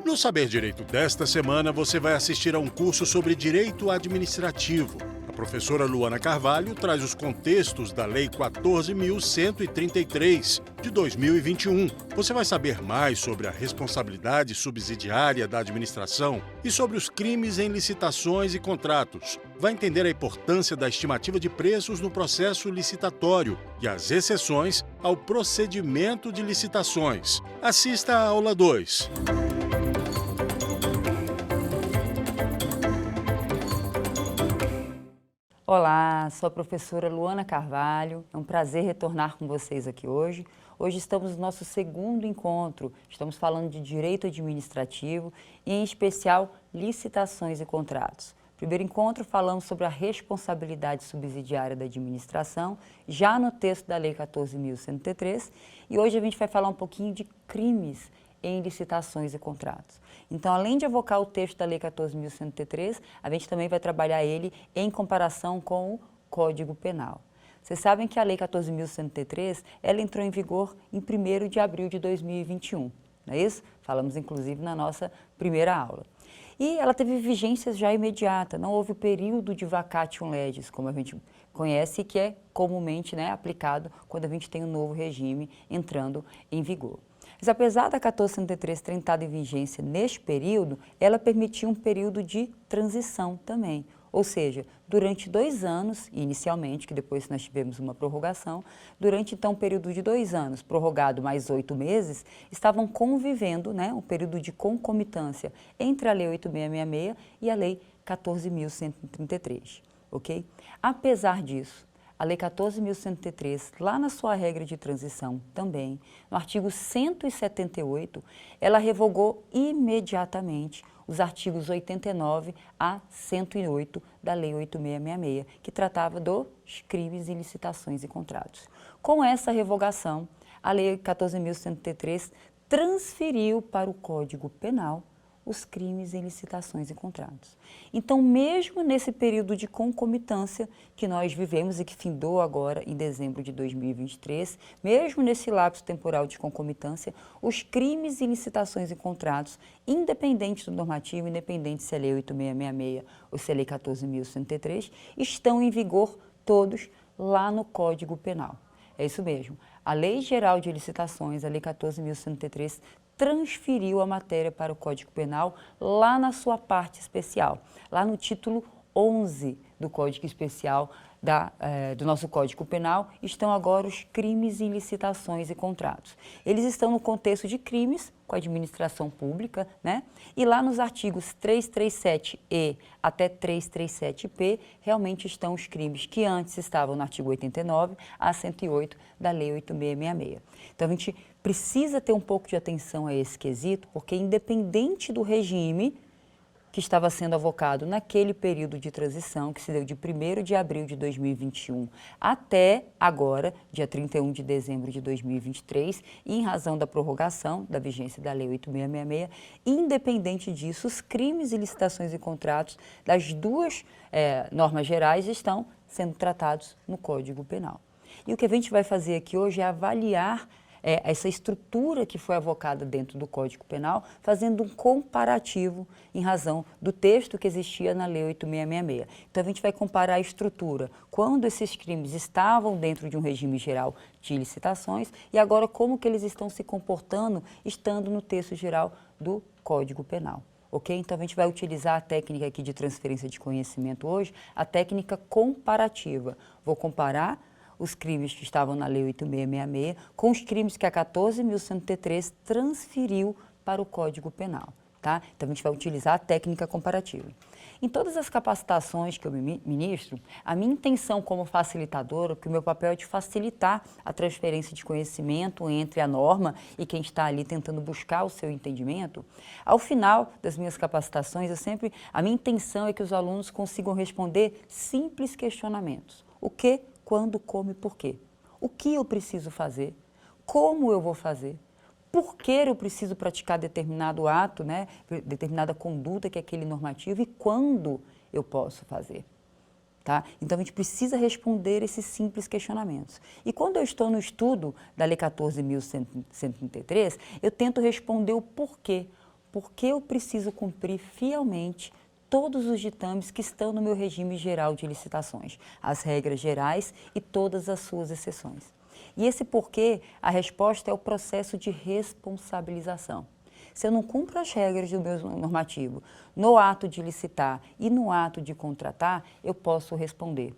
No Saber Direito desta semana, você vai assistir a um curso sobre Direito Administrativo. A professora Luana Carvalho traz os contextos da Lei 14.133, de 2021. Você vai saber mais sobre a responsabilidade subsidiária da administração e sobre os crimes em licitações e contratos. Vai entender a importância da estimativa de preços no processo licitatório e as exceções ao procedimento de licitações. Assista à aula 2. Olá, sou a professora Luana Carvalho, é um prazer retornar com vocês aqui hoje. Hoje estamos no nosso segundo encontro, estamos falando de direito administrativo e em especial licitações e contratos. Primeiro encontro falamos sobre a responsabilidade subsidiária da administração, já no texto da Lei 14.133, e hoje a gente vai falar um pouquinho de crimes em licitações e contratos. Então, além de avocar o texto da Lei 14.133, a gente também vai trabalhar ele em comparação com o Código Penal. Vocês sabem que a Lei 14.133, ela entrou em vigor em 1º de abril de 2021, não é isso? Falamos, inclusive, na nossa primeira aula. E ela teve vigência já imediata, não houve período de vacatio legis, como a gente conhece, que é comumente, né, aplicado quando a gente tem um novo regime entrando em vigor. Mas apesar da 14.133 ter entrado em vigência neste período, ela permitia um período de transição também. Ou seja, durante 2 anos, inicialmente, que depois nós tivemos uma prorrogação, durante então um período de 2 anos, prorrogado mais 8 meses, estavam convivendo, né, um período de concomitância entre a Lei 8.666 e a Lei 14.133, ok? Apesar disso, a Lei 14.133, lá na sua regra de transição também, no artigo 178, ela revogou imediatamente os artigos 89 a 108 da Lei 8.666, que tratava dos crimes em licitações e contratos. Com essa revogação, a Lei 14.133 transferiu para o Código Penal os crimes em licitações e contratos. Então, mesmo nesse período de concomitância que nós vivemos e que findou agora em dezembro de 2023, mesmo nesse lapso temporal de concomitância, os crimes em licitações e contratos, independente do normativo, independente se é Lei 8.666 ou se é Lei 14.133, estão em vigor todos lá no Código Penal. É isso mesmo. A Lei Geral de Licitações, a Lei 14.133, transferiu a matéria para o Código Penal lá na sua parte especial, lá no título 11 do Código Especial do nosso Código Penal, estão agora os crimes em licitações e contratos. Eles estão no contexto de crimes com a administração pública, né? E lá nos artigos 337E até 337P, realmente estão os crimes que antes estavam no artigo 89 a 108 da Lei 8.666. Então, a gente precisa ter um pouco de atenção a esse quesito, porque independente do regime que estava sendo avocado naquele período de transição, que se deu de 1º de abril de 2021 até agora, dia 31 de dezembro de 2023, e em razão da prorrogação da vigência da Lei 8.666, independente disso, os crimes e licitações e contratos das duas normas gerais estão sendo tratados no Código Penal. E o que a gente vai fazer aqui hoje é avaliar essa estrutura que foi avocada dentro do Código Penal, fazendo um comparativo em razão do texto que existia na Lei 8.666. Então, a gente vai comparar a estrutura quando esses crimes estavam dentro de um regime geral de licitações e agora como que eles estão se comportando estando no texto geral do Código Penal. Ok? Então, a gente vai utilizar a técnica aqui de transferência de conhecimento hoje, a técnica comparativa. Vou comparar os crimes que estavam na Lei 8.666 com os crimes que a 14.133 transferiu para o Código Penal, tá? Então, a gente vai utilizar a técnica comparativa. Em todas as capacitações que eu ministro, a minha intenção como facilitadora, porque o meu papel é de facilitar a transferência de conhecimento entre a norma e quem está ali tentando buscar o seu entendimento, ao final das minhas capacitações, a minha intenção é que os alunos consigam responder simples questionamentos. O que, quando, como e por quê? O que eu preciso fazer? Como eu vou fazer? Por que eu preciso praticar determinado ato, né? Determinada conduta que é aquele normativo e quando eu posso fazer? Tá? Então, a gente precisa responder esses simples questionamentos. E quando eu estou no estudo da Lei 14.133, eu tento responder o porquê. por que eu preciso cumprir fielmente todos os ditames que estão no meu regime geral de licitações, as regras gerais e todas as suas exceções. E esse porquê, a resposta é o processo de responsabilização. Se eu não cumpro as regras do meu normativo no ato de licitar e no ato de contratar, eu posso responder.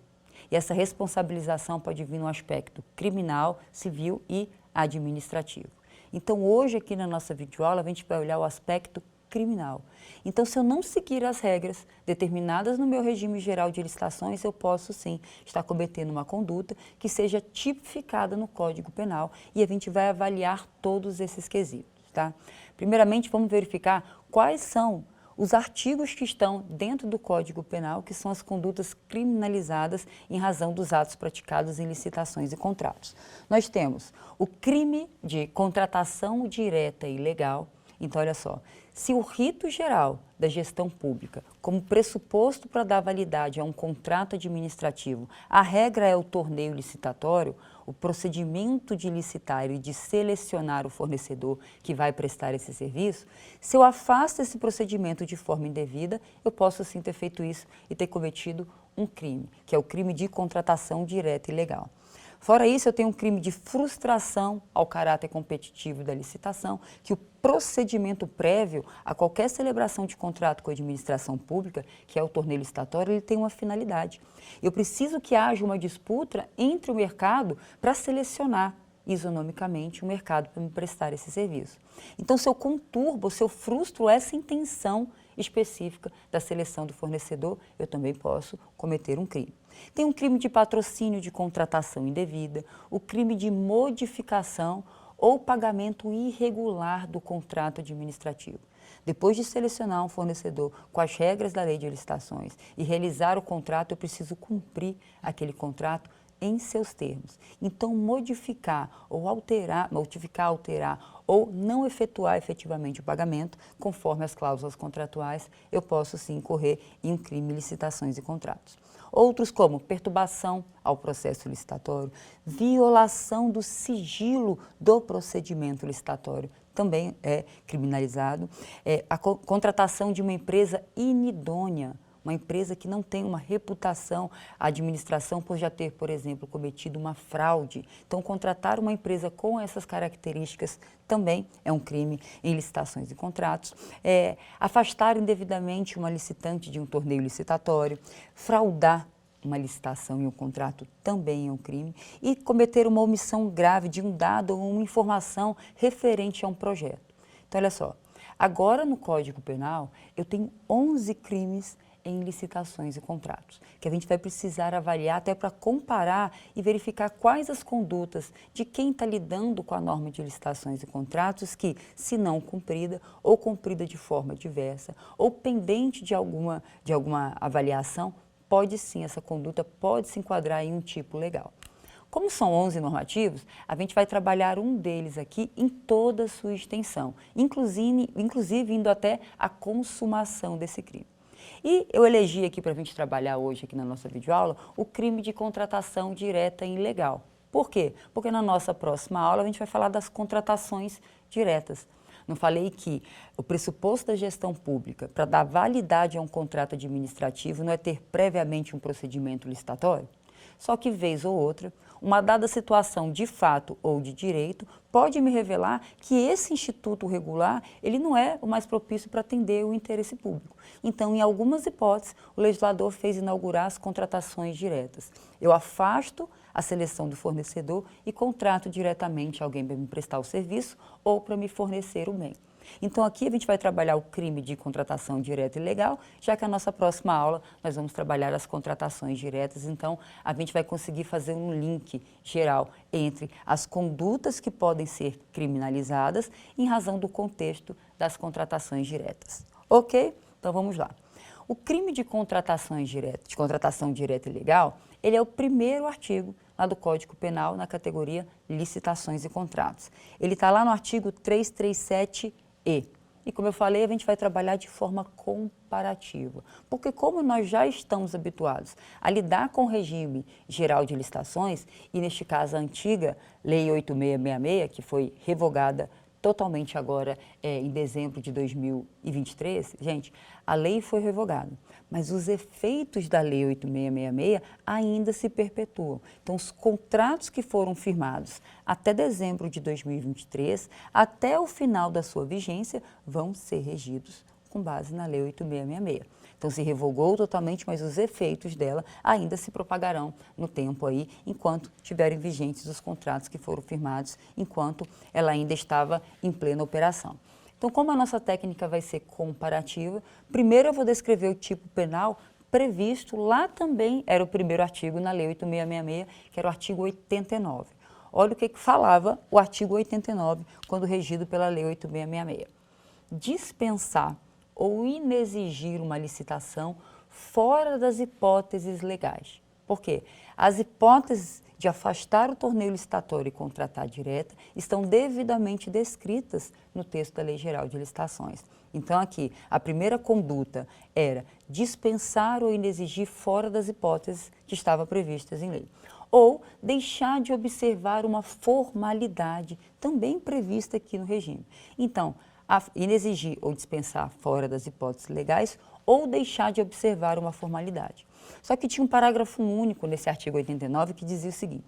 E essa responsabilização pode vir no aspecto criminal, civil e administrativo. Então, hoje aqui na nossa videoaula, a gente vai olhar o aspecto criminal. Então, se eu não seguir as regras determinadas no meu regime geral de licitações, eu posso sim estar cometendo uma conduta que seja tipificada no Código Penal e a gente vai avaliar todos esses quesitos, tá? Primeiramente, vamos verificar quais são os artigos que estão dentro do Código Penal, que são as condutas criminalizadas em razão dos atos praticados em licitações e contratos. Nós temos o crime de contratação direta e ilegal. Então, olha só, se o rito geral da gestão pública, como pressuposto para dar validade a um contrato administrativo, a regra é o torneio licitatório, o procedimento de licitar e de selecionar o fornecedor que vai prestar esse serviço, se eu afasto esse procedimento de forma indevida, eu posso sim ter feito isso e ter cometido um crime, que é o crime de contratação direta e ilegal. Fora isso, eu tenho um crime de frustração ao caráter competitivo da licitação, que o procedimento prévio a qualquer celebração de contrato com a administração pública, que é o torneio licitatório, ele tem uma finalidade. Eu preciso que haja uma disputa entre o mercado para selecionar isonomicamente o mercado para me prestar esse serviço. Então, se eu conturbo, se eu frustro essa intenção específica da seleção do fornecedor, eu também posso cometer um crime. Tem um crime de patrocínio de contratação indevida, o crime de modificação ou pagamento irregular do contrato administrativo. Depois de selecionar um fornecedor com as regras da lei de licitações e realizar o contrato, eu preciso cumprir aquele contrato em seus termos. Então, modificar, alterar ou não efetuar efetivamente o pagamento, conforme as cláusulas contratuais, eu posso sim incorrer em um crime de licitações e contratos. Outros como perturbação ao processo licitatório, violação do sigilo do procedimento licitatório, também é criminalizado, a contratação de uma empresa inidônea, uma empresa que não tem uma reputação, a administração por já ter, por exemplo, cometido uma fraude. Então, contratar uma empresa com essas características também é um crime em licitações e contratos. Afastar indevidamente uma licitante de um torneio licitatório, fraudar uma licitação e um contrato também é um crime, e cometer uma omissão grave de um dado ou uma informação referente a um projeto. Então, olha só, agora no Código Penal eu tenho 11 crimes em licitações e contratos, que a gente vai precisar avaliar até para comparar e verificar quais as condutas de quem está lidando com a norma de licitações e contratos que, se não cumprida ou cumprida de forma diversa ou pendente de alguma avaliação, pode sim, essa conduta pode se enquadrar em um tipo legal. Como são 11 normativos, a gente vai trabalhar um deles aqui em toda a sua extensão, inclusive indo até a consumação desse crime. E eu elegi aqui para a gente trabalhar hoje aqui na nossa videoaula o crime de contratação direta e ilegal. Por quê? Porque na nossa próxima aula a gente vai falar das contratações diretas. Não falei que o pressuposto da gestão pública para dar validade a um contrato administrativo não é ter previamente um procedimento licitatório? Só que, vez ou outra, uma dada situação de fato ou de direito pode me revelar que esse instituto regular ele não é o mais propício para atender o interesse público. Então, em algumas hipóteses, o legislador fez inaugurar as contratações diretas. Eu afasto a seleção do fornecedor e contrato diretamente alguém para me prestar o serviço ou para me fornecer o bem. Então, aqui a gente vai trabalhar o crime de contratação direta e ilegal, já que a nossa próxima aula nós vamos trabalhar as contratações diretas. Então, a gente vai conseguir fazer um link geral entre as condutas que podem ser criminalizadas em razão do contexto das contratações diretas. Ok? Então, vamos lá. O crime de contratação direta e ilegal, ele é o primeiro artigo lá do Código Penal na categoria licitações e contratos. Ele está lá no artigo 337E. E como eu falei, a gente vai trabalhar de forma comparativa, porque como nós já estamos habituados a lidar com o regime geral de licitações, e neste caso a antiga Lei 8666, que foi revogada totalmente agora em dezembro de 2023, gente, a lei foi revogada, mas os efeitos da Lei 8666 ainda se perpetuam. Então, os contratos que foram firmados até dezembro de 2023, até o final da sua vigência, vão ser regidos com base na Lei 8666. Então, se revogou totalmente, mas os efeitos dela ainda se propagarão no tempo aí, enquanto estiverem vigentes os contratos que foram firmados, enquanto ela ainda estava em plena operação. Então, como a nossa técnica vai ser comparativa, primeiro eu vou descrever o tipo penal previsto, lá também era o primeiro artigo na Lei 8666, que era o artigo 89. Olha o que falava o artigo 89, quando regido pela Lei 8666. Dispensar ou inexigir uma licitação fora das hipóteses legais. Por quê? As hipóteses de afastar o torneio licitatório e contratar direta estão devidamente descritas no texto da Lei Geral de Licitações. Então, aqui, a primeira conduta era dispensar ou inexigir fora das hipóteses que estavam previstas em lei. Ou deixar de observar uma formalidade também prevista aqui no regime. Então, inexigir ou dispensar fora das hipóteses legais ou deixar de observar uma formalidade. Só que tinha um parágrafo único nesse artigo 89 que dizia o seguinte: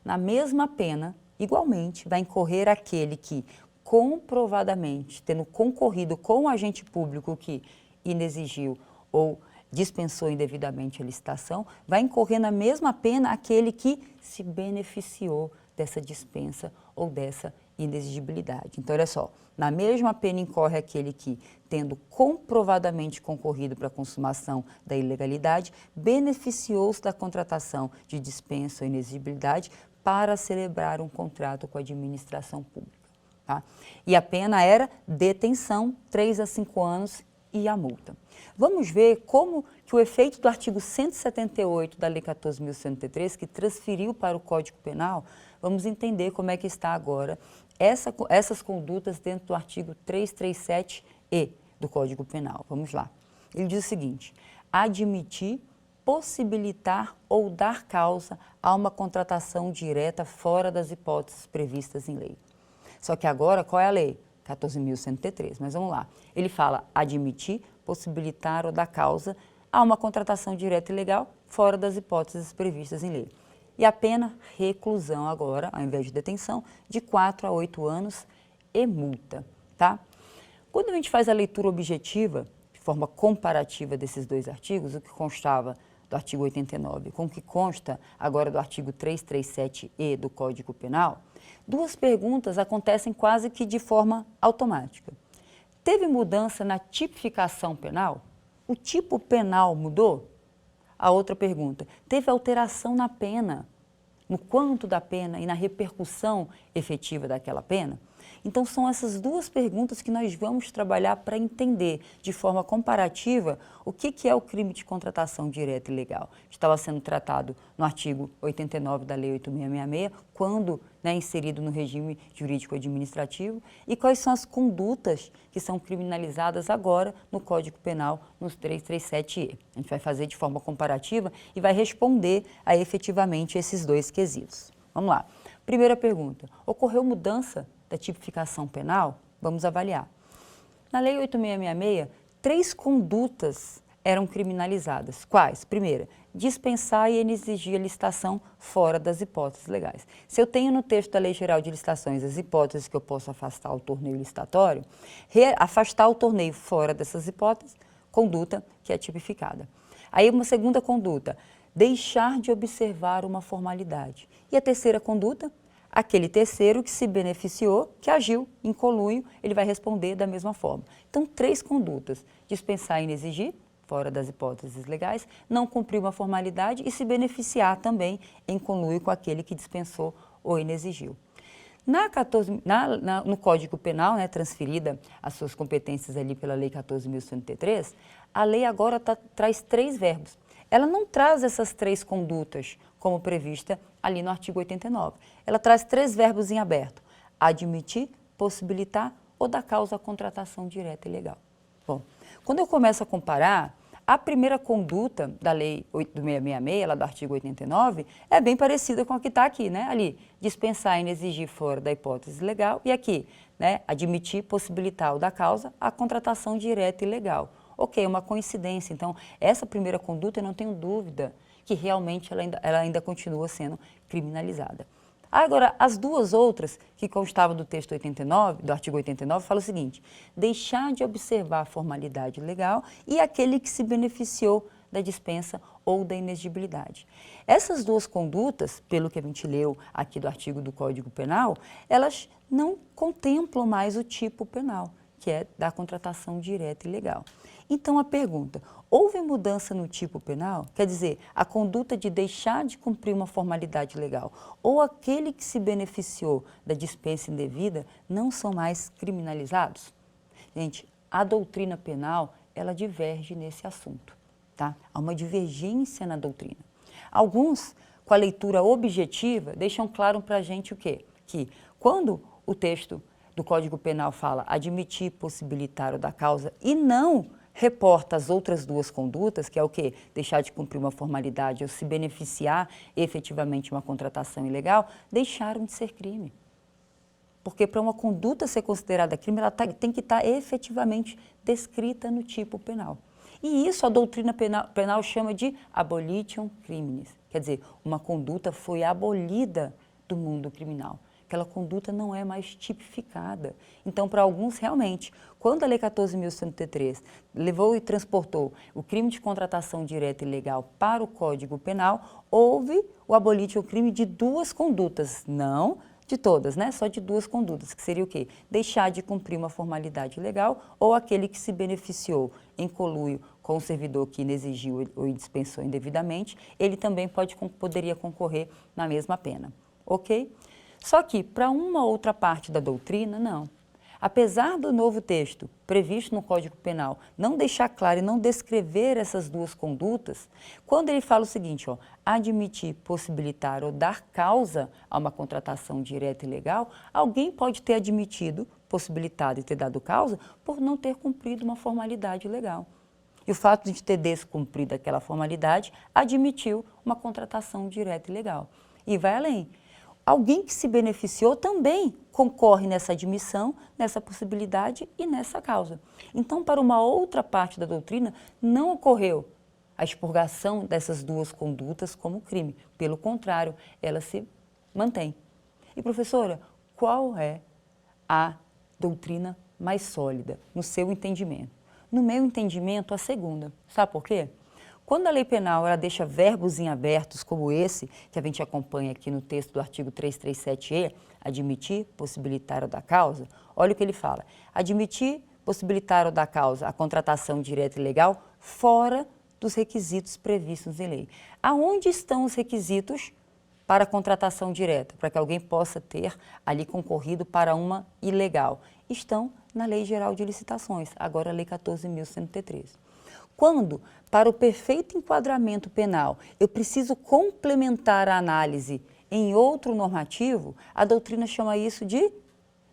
na mesma pena, igualmente, vai incorrer aquele que, comprovadamente, tendo concorrido com o agente público que inexigiu ou dispensou indevidamente a licitação, vai incorrer na mesma pena aquele que se beneficiou dessa dispensa ou dessa inexigibilidade. Então, olha só, na mesma pena incorre aquele que, tendo comprovadamente concorrido para a consumação da ilegalidade, beneficiou-se da contratação de dispensa ou inexigibilidade para celebrar um contrato com a administração pública. Tá? E a pena era detenção, 3 a 5 anos e a multa. Vamos ver como que o efeito do artigo 178 da Lei 14.103, que transferiu para o Código Penal, vamos entender como é que está agora essas condutas dentro do artigo 337-E do Código Penal. Vamos lá. Ele diz o seguinte: admitir, possibilitar ou dar causa a uma contratação direta fora das hipóteses previstas em lei. Só que agora, qual é a lei? 14.103, mas vamos lá. Ele fala admitir, possibilitar ou dar causa a uma contratação direta e legal fora das hipóteses previstas em lei. E a pena, reclusão agora, ao invés de detenção, de 4 a 8 anos e multa, tá? Quando a gente faz a leitura objetiva, de forma comparativa desses dois artigos, o que constava do artigo 89 com o que consta agora do artigo 337-E do Código Penal, duas perguntas acontecem quase que de forma automática. Teve mudança na tipificação penal? O tipo penal mudou? A outra pergunta, teve alteração na pena, no quanto da pena e na repercussão efetiva daquela pena? Então, são essas duas perguntas que nós vamos trabalhar para entender de forma comparativa o que é o crime de contratação direta e ilegal. Estava sendo tratado no artigo 89 da Lei 8666, quando inserido no regime jurídico administrativo, e quais são as condutas que são criminalizadas agora no Código Penal, nos 337-E. A gente vai fazer de forma comparativa e vai responder a efetivamente esses dois quesitos. Vamos lá. Primeira pergunta, ocorreu mudança da tipificação penal? Vamos avaliar. Na Lei 8666, 3 condutas eram criminalizadas. Quais? Primeira, dispensar e exigir a licitação fora das hipóteses legais. Se eu tenho no texto da Lei Geral de Licitações as hipóteses que eu posso afastar o torneio licitatório, afastar o torneio fora dessas hipóteses, conduta que é tipificada. Aí uma segunda conduta, deixar de observar uma formalidade. E a terceira conduta, aquele terceiro que se beneficiou, que agiu em conluio, ele vai responder da mesma forma. Então, 3 condutas: dispensar e inexigir, fora das hipóteses legais, não cumprir uma formalidade e se beneficiar também em conluio com aquele que dispensou ou inexigiu. No Código Penal, transferida as suas competências ali pela Lei 14.103, a lei agora traz 3 verbos. Ela não traz essas 3 condutas como prevista ali no artigo 89. Ela traz 3 verbos em aberto: admitir, possibilitar ou dar causa à contratação direta e legal. Bom, quando eu começo a comparar, a primeira conduta da Lei 8.666, lá do artigo 89, é bem parecida com a que está aqui, né? Ali, dispensar e exigir fora da hipótese legal, e aqui, né, admitir, possibilitar o da causa a contratação direta e legal. Ok, é uma coincidência. Então, essa primeira conduta, eu não tenho dúvida que realmente ela ainda continua sendo criminalizada. Agora, as duas outras, que constavam do texto 89, do artigo 89, falam o seguinte: deixar de observar a formalidade legal e aquele que se beneficiou da dispensa ou da inexigibilidade. Essas duas condutas, pelo que a gente leu aqui do artigo do Código Penal, elas não contemplam mais o tipo penal, que é da contratação direta e legal. Então, a pergunta: houve mudança no tipo penal? Quer dizer, a conduta de deixar de cumprir uma formalidade legal ou aquele que se beneficiou da dispensa indevida não são mais criminalizados? Gente, a doutrina penal, ela diverge nesse assunto, tá? Há uma divergência na doutrina. Alguns, com a leitura objetiva, deixam claro para a gente o quê? Que quando o texto do Código Penal fala admitir, possibilitar o da causa e não reporta as outras duas condutas, que é o quê? Deixar de cumprir uma formalidade ou se beneficiar efetivamente de uma contratação ilegal, deixaram de ser crime. Porque para uma conduta ser considerada crime, ela tem que estar efetivamente descrita no tipo penal. E isso a doutrina penal chama de abolitio criminis. Quer dizer, uma conduta foi abolida do mundo criminal. Aquela conduta não é mais tipificada. Então, para alguns, realmente, quando a Lei 14.103 levou e transportou o crime de contratação direta e ilegal para o Código Penal, houve o abolitio crime de duas condutas, não de todas, né? Só de duas condutas, que seria o quê? Deixar de cumprir uma formalidade legal ou aquele que se beneficiou em conluio com o servidor que inexigiu ou dispensou indevidamente, ele também poderia concorrer na mesma pena, ok? Só que, para uma outra parte da doutrina, não. Apesar do novo texto previsto no Código Penal não deixar claro e não descrever essas duas condutas, quando ele fala o seguinte, ó, admitir, possibilitar ou dar causa a uma contratação direta e legal, alguém pode ter admitido, possibilitado e ter dado causa por não ter cumprido uma formalidade legal. E o fato de ter descumprido aquela formalidade admitiu uma contratação direta e legal. E vai além. Alguém que se beneficiou também concorre nessa admissão, nessa possibilidade e nessa causa. Então, para uma outra parte da doutrina, não ocorreu a expurgação dessas duas condutas como crime. Pelo contrário, ela se mantém. E, professora, qual é a doutrina mais sólida no seu entendimento? No meu entendimento, a segunda. Sabe por quê? Quando a lei penal ela deixa verbos em abertos como esse, que a gente acompanha aqui no texto do artigo 337-E, admitir, possibilitar ou dar causa, olha o que ele fala. Admitir, possibilitar ou dar causa a contratação direta e legal fora dos requisitos previstos em lei. Aonde estão os requisitos para a contratação direta, para que alguém possa ter ali concorrido para uma ilegal? Estão na Lei Geral de Licitações, agora a Lei 14.103. Quando, para o perfeito enquadramento penal, eu preciso complementar a análise em outro normativo, a doutrina chama isso de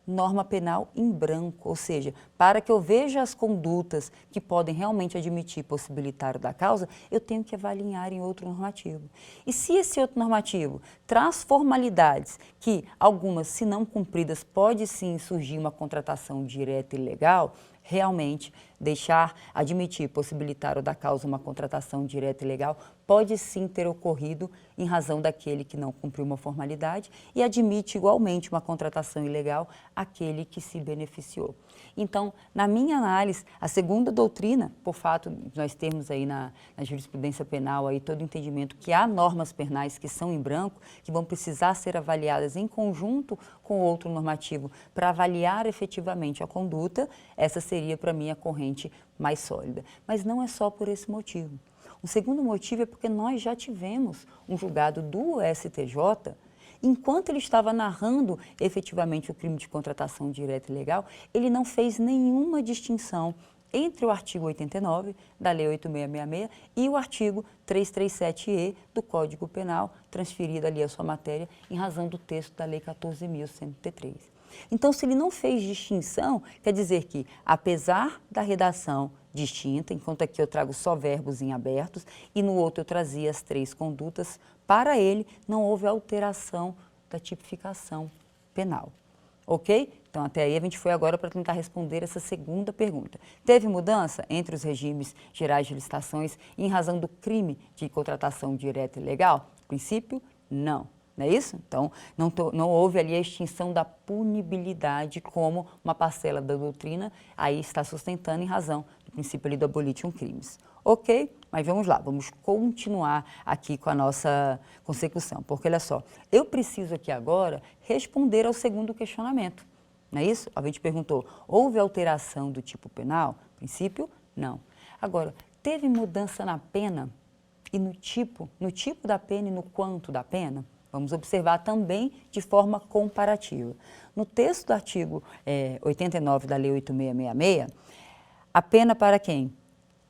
norma penal em branco, ou seja, para que eu veja as condutas que podem realmente admitir, possibilitar o da causa, eu tenho que avaliar em outro normativo. E se esse outro normativo traz formalidades que, algumas, se não cumpridas, pode sim surgir uma contratação direta e legal, realmente deixar, admitir, possibilitar ou dar causa uma contratação direta e legal pode sim ter ocorrido em razão daquele que não cumpriu uma formalidade e admite igualmente uma contratação ilegal aquele que se beneficiou. Então, na minha análise, a segunda doutrina, por fato de nós termos aí na jurisprudência penal aí todo o entendimento que há normas penais que são em branco, que vão precisar ser avaliadas em conjunto com outro normativo para avaliar efetivamente a conduta, essa seria para mim a corrente mais sólida. Mas não é só por esse motivo. O segundo motivo é porque nós já tivemos um julgado do STJ, enquanto ele estava narrando efetivamente o crime de contratação direta e ilegal, ele não fez nenhuma distinção entre o artigo 89 da Lei 8.666 e o artigo 337-E do Código Penal, transferido ali a sua matéria em razão do texto da Lei 14.103. Então, se ele não fez distinção, quer dizer que, apesar da redação distinta, enquanto aqui eu trago só verbos em abertos e no outro eu trazia as 3 condutas, para ele não houve alteração da tipificação penal. Ok? Então, até aí a gente foi agora para tentar responder essa segunda pergunta. Teve mudança entre os regimes gerais de licitações em razão do crime de contratação direta e ilegal? Princípio, não. Não é isso? Então, não houve ali a extinção da punibilidade como uma parcela da doutrina aí está sustentando em razão do princípio ali do abolition crimes. Ok? Mas vamos lá, vamos continuar aqui com a nossa consecução, porque olha só, eu preciso aqui agora responder ao segundo questionamento, não é isso? A gente perguntou, houve alteração do tipo penal? Princípio, não. Agora, teve mudança na pena e no tipo da pena e no quanto da pena? Vamos observar também de forma comparativa. No texto do artigo 89 da Lei 8666, a pena para quem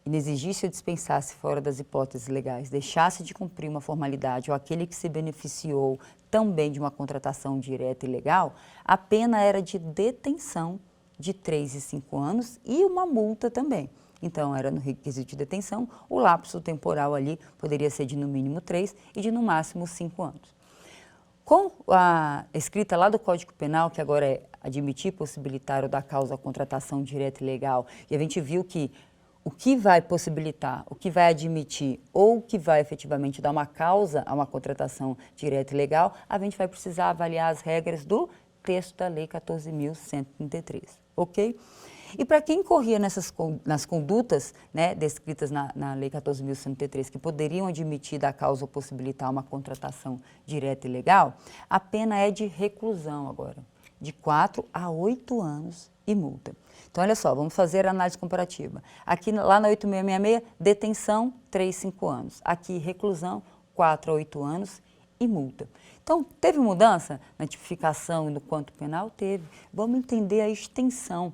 inexigisse ou dispensasse fora das hipóteses legais, deixasse de cumprir uma formalidade ou aquele que se beneficiou também de uma contratação direta e ilegal, a pena era de detenção de 3 e 5 anos e uma multa também. Então, era no requisito de detenção, o lapso temporal ali poderia ser de no mínimo 3 e de no máximo 5 anos. Com a escrita lá do Código Penal, que agora é admitir, possibilitar ou dar causa à contratação direta e legal, e a gente viu que o que vai possibilitar, o que vai admitir ou o que vai efetivamente dar uma causa a uma contratação direta e legal, a gente vai precisar avaliar as regras do texto da Lei 14.133, ok? E para quem incorria nas condutas, né, descritas na Lei 14.133, que poderiam admitir da causa ou possibilitar uma contratação direta e legal, a pena é de reclusão agora, de 4 a 8 anos e multa. Então, olha só, vamos fazer a análise comparativa. Aqui, lá na 8666, detenção, 3 a 5 anos. Aqui, reclusão, 4 a 8 anos e multa. Então, teve mudança na tipificação e no quanto penal? Teve. Vamos entender a extensão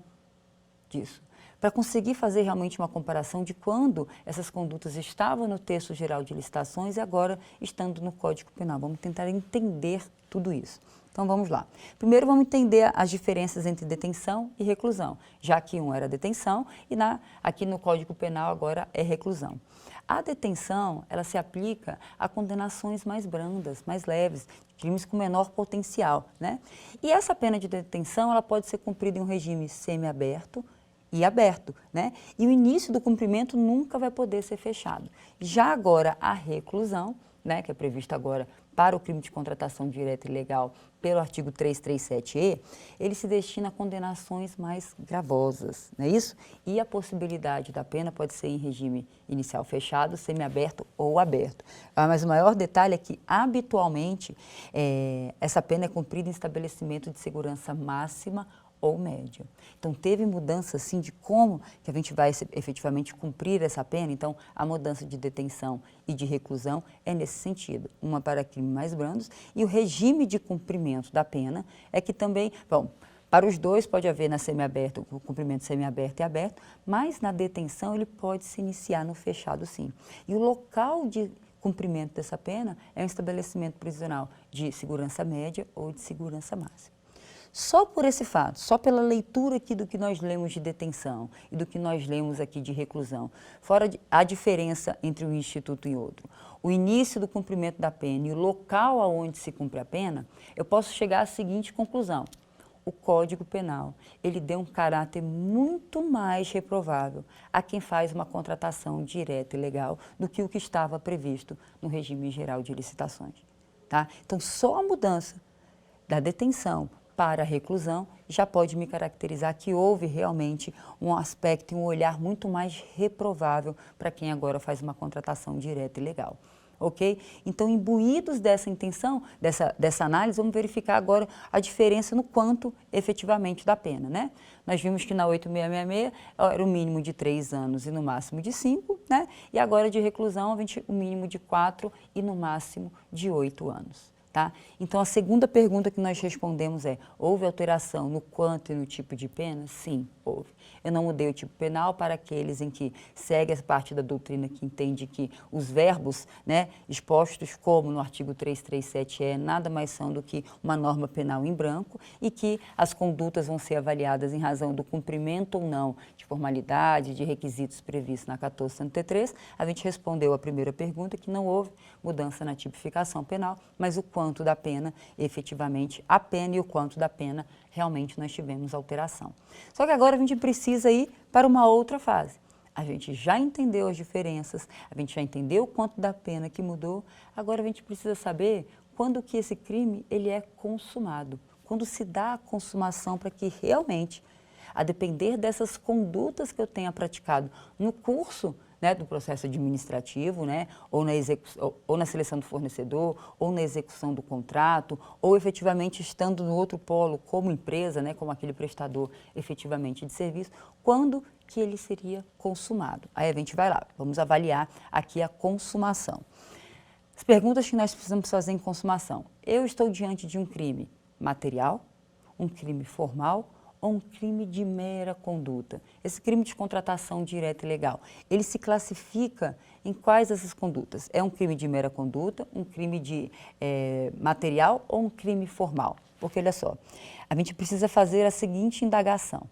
disso, para conseguir fazer realmente uma comparação de quando essas condutas estavam no texto geral de licitações e agora estando no Código Penal. Vamos tentar entender tudo isso. Então, vamos lá. Primeiro, vamos entender as diferenças entre detenção e reclusão, já que um era detenção e aqui no Código Penal agora é reclusão. A detenção, ela se aplica a condenações mais brandas, mais leves, crimes com menor potencial, né? E essa pena de detenção, ela pode ser cumprida em um regime semiaberto e aberto, né? E o início do cumprimento nunca vai poder ser fechado. Já agora, a reclusão, né, que é prevista agora para o crime de contratação direta e ilegal pelo artigo 337-E, ele se destina a condenações mais gravosas, não é isso? E a possibilidade da pena pode ser em regime inicial fechado, semiaberto ou aberto. Mas o maior detalhe é que, habitualmente, essa pena é cumprida em estabelecimento de segurança máxima ou média. Então, teve mudança, sim, de como que a gente vai efetivamente cumprir essa pena. Então, a mudança de detenção e de reclusão é nesse sentido, uma para crimes mais brandos, e o regime de cumprimento da pena é que também, bom, para os dois pode haver na semiaberto, o cumprimento semiaberto e aberto, mas na detenção ele pode se iniciar no fechado, sim. E o local de cumprimento dessa pena é um estabelecimento prisional de segurança média ou de segurança máxima. Só por esse fato, só pela leitura aqui do que nós lemos de detenção e do que nós lemos aqui de reclusão, fora a diferença entre um instituto e outro, o início do cumprimento da pena e o local aonde se cumpre a pena, eu posso chegar à seguinte conclusão. O Código Penal, ele deu um caráter muito mais reprovável a quem faz uma contratação direta e legal do que o que estava previsto no regime geral de licitações, tá? Então, só a mudança da detenção para a reclusão, já pode me caracterizar que houve realmente um aspecto e um olhar muito mais reprovável para quem agora faz uma contratação direta e legal. Ok? Então, imbuídos dessa intenção, dessa análise, vamos verificar agora a diferença no quanto efetivamente da pena, né? Nós vimos que na 8666 era o mínimo de 3 anos e no máximo de 5, né? E agora de reclusão, o mínimo de 4 e no máximo de 8 anos. Tá? Então, a segunda pergunta que nós respondemos é: houve alteração no quanto e no tipo de pena? Sim, houve. Eu não mudei o tipo penal para aqueles em que segue a parte da doutrina que entende que os verbos, né, expostos como no artigo 337-E nada mais são do que uma norma penal em branco e que as condutas vão ser avaliadas em razão do cumprimento ou não de formalidade, de requisitos previstos na 1463. A gente respondeu a primeira pergunta que não houve mudança na tipificação penal, mas o quanto da pena, efetivamente, a pena e o quanto da pena, realmente nós tivemos alteração. Só que agora a gente precisa ir para uma outra fase. A gente já entendeu as diferenças, a gente já entendeu o quanto da pena que mudou, agora a gente precisa saber quando que esse crime ele é consumado, quando se dá a consumação para que realmente, a depender dessas condutas que eu tenha praticado no curso, né, do processo administrativo, né, ou na seleção do fornecedor, ou na execução do contrato, ou efetivamente estando no outro polo como empresa, né, como aquele prestador efetivamente de serviço, quando que ele seria consumado. Aí a gente vai lá, vamos avaliar aqui a consumação. As perguntas que nós precisamos fazer em consumação. Eu estou diante de um crime material, um crime formal, ou um crime de mera conduta. Esse crime de contratação direta e legal, ele se classifica em quais dessas condutas? É um crime de mera conduta, um crime de material ou um crime formal? Porque, olha só, a gente precisa fazer a seguinte indagação.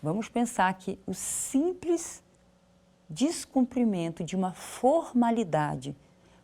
Vamos pensar que o simples descumprimento de uma formalidade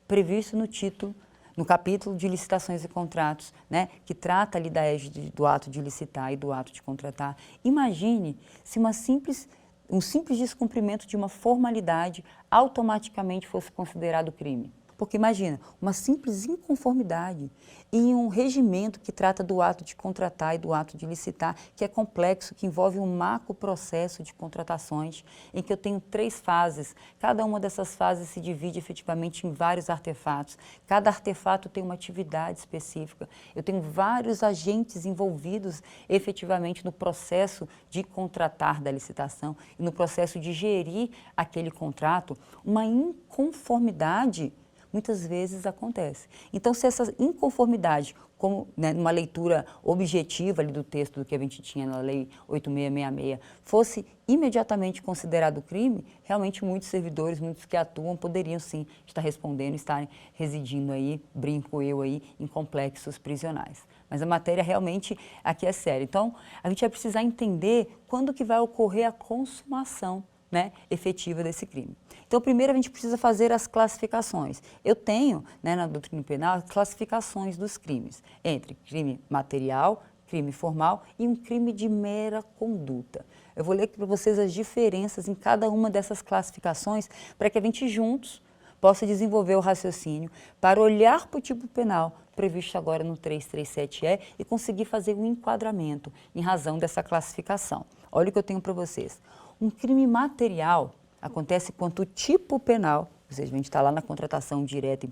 previsto no título, no capítulo de licitações e contratos, né, que trata ali da égide do ato de licitar e do ato de contratar. Imagine se um simples descumprimento de uma formalidade automaticamente fosse considerado crime. Porque imagina, uma simples inconformidade em um regimento que trata do ato de contratar e do ato de licitar, que é complexo, que envolve um macro processo de contratações, em que eu tenho 3 fases. Cada uma dessas fases se divide efetivamente em vários artefatos. Cada artefato tem uma atividade específica. Eu tenho vários agentes envolvidos efetivamente no processo de contratar da licitação e no processo de gerir aquele contrato. Uma inconformidade muitas vezes acontece. Então, se essa inconformidade, como né, numa leitura objetiva ali do texto do que a gente tinha na Lei 8666, fosse imediatamente considerado crime, realmente muitos servidores, muitos que atuam, poderiam sim estar respondendo, estarem residindo aí, brinco eu aí, em complexos prisionais. Mas a matéria realmente aqui é séria. Então, a gente vai precisar entender quando que vai ocorrer a consumação, né, efetiva desse crime. Então, primeiro a gente precisa fazer as classificações. Eu tenho, né, na doutrina penal, classificações dos crimes, entre crime material, crime formal e um crime de mera conduta. Eu vou ler aqui para vocês as diferenças em cada uma dessas classificações, para que a gente juntos possa desenvolver o raciocínio para olhar para o tipo penal previsto agora no 337-E e conseguir fazer um enquadramento em razão dessa classificação. Olha o que eu tenho para vocês. Um crime material acontece quando o tipo penal, ou seja, a gente está lá na contratação direta,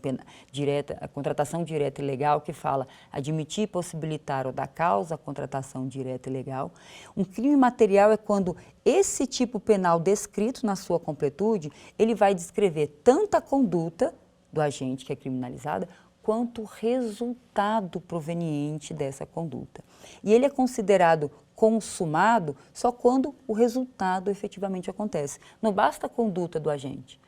a contratação direta e legal, que fala admitir, possibilitar ou dar causa à contratação direta e legal. Um crime material é quando esse tipo penal descrito na sua completude, ele vai descrever tanto a conduta do agente que é criminalizada, quanto o resultado proveniente dessa conduta. E ele é considerado consumado só quando o resultado efetivamente acontece. Não basta a conduta do agente.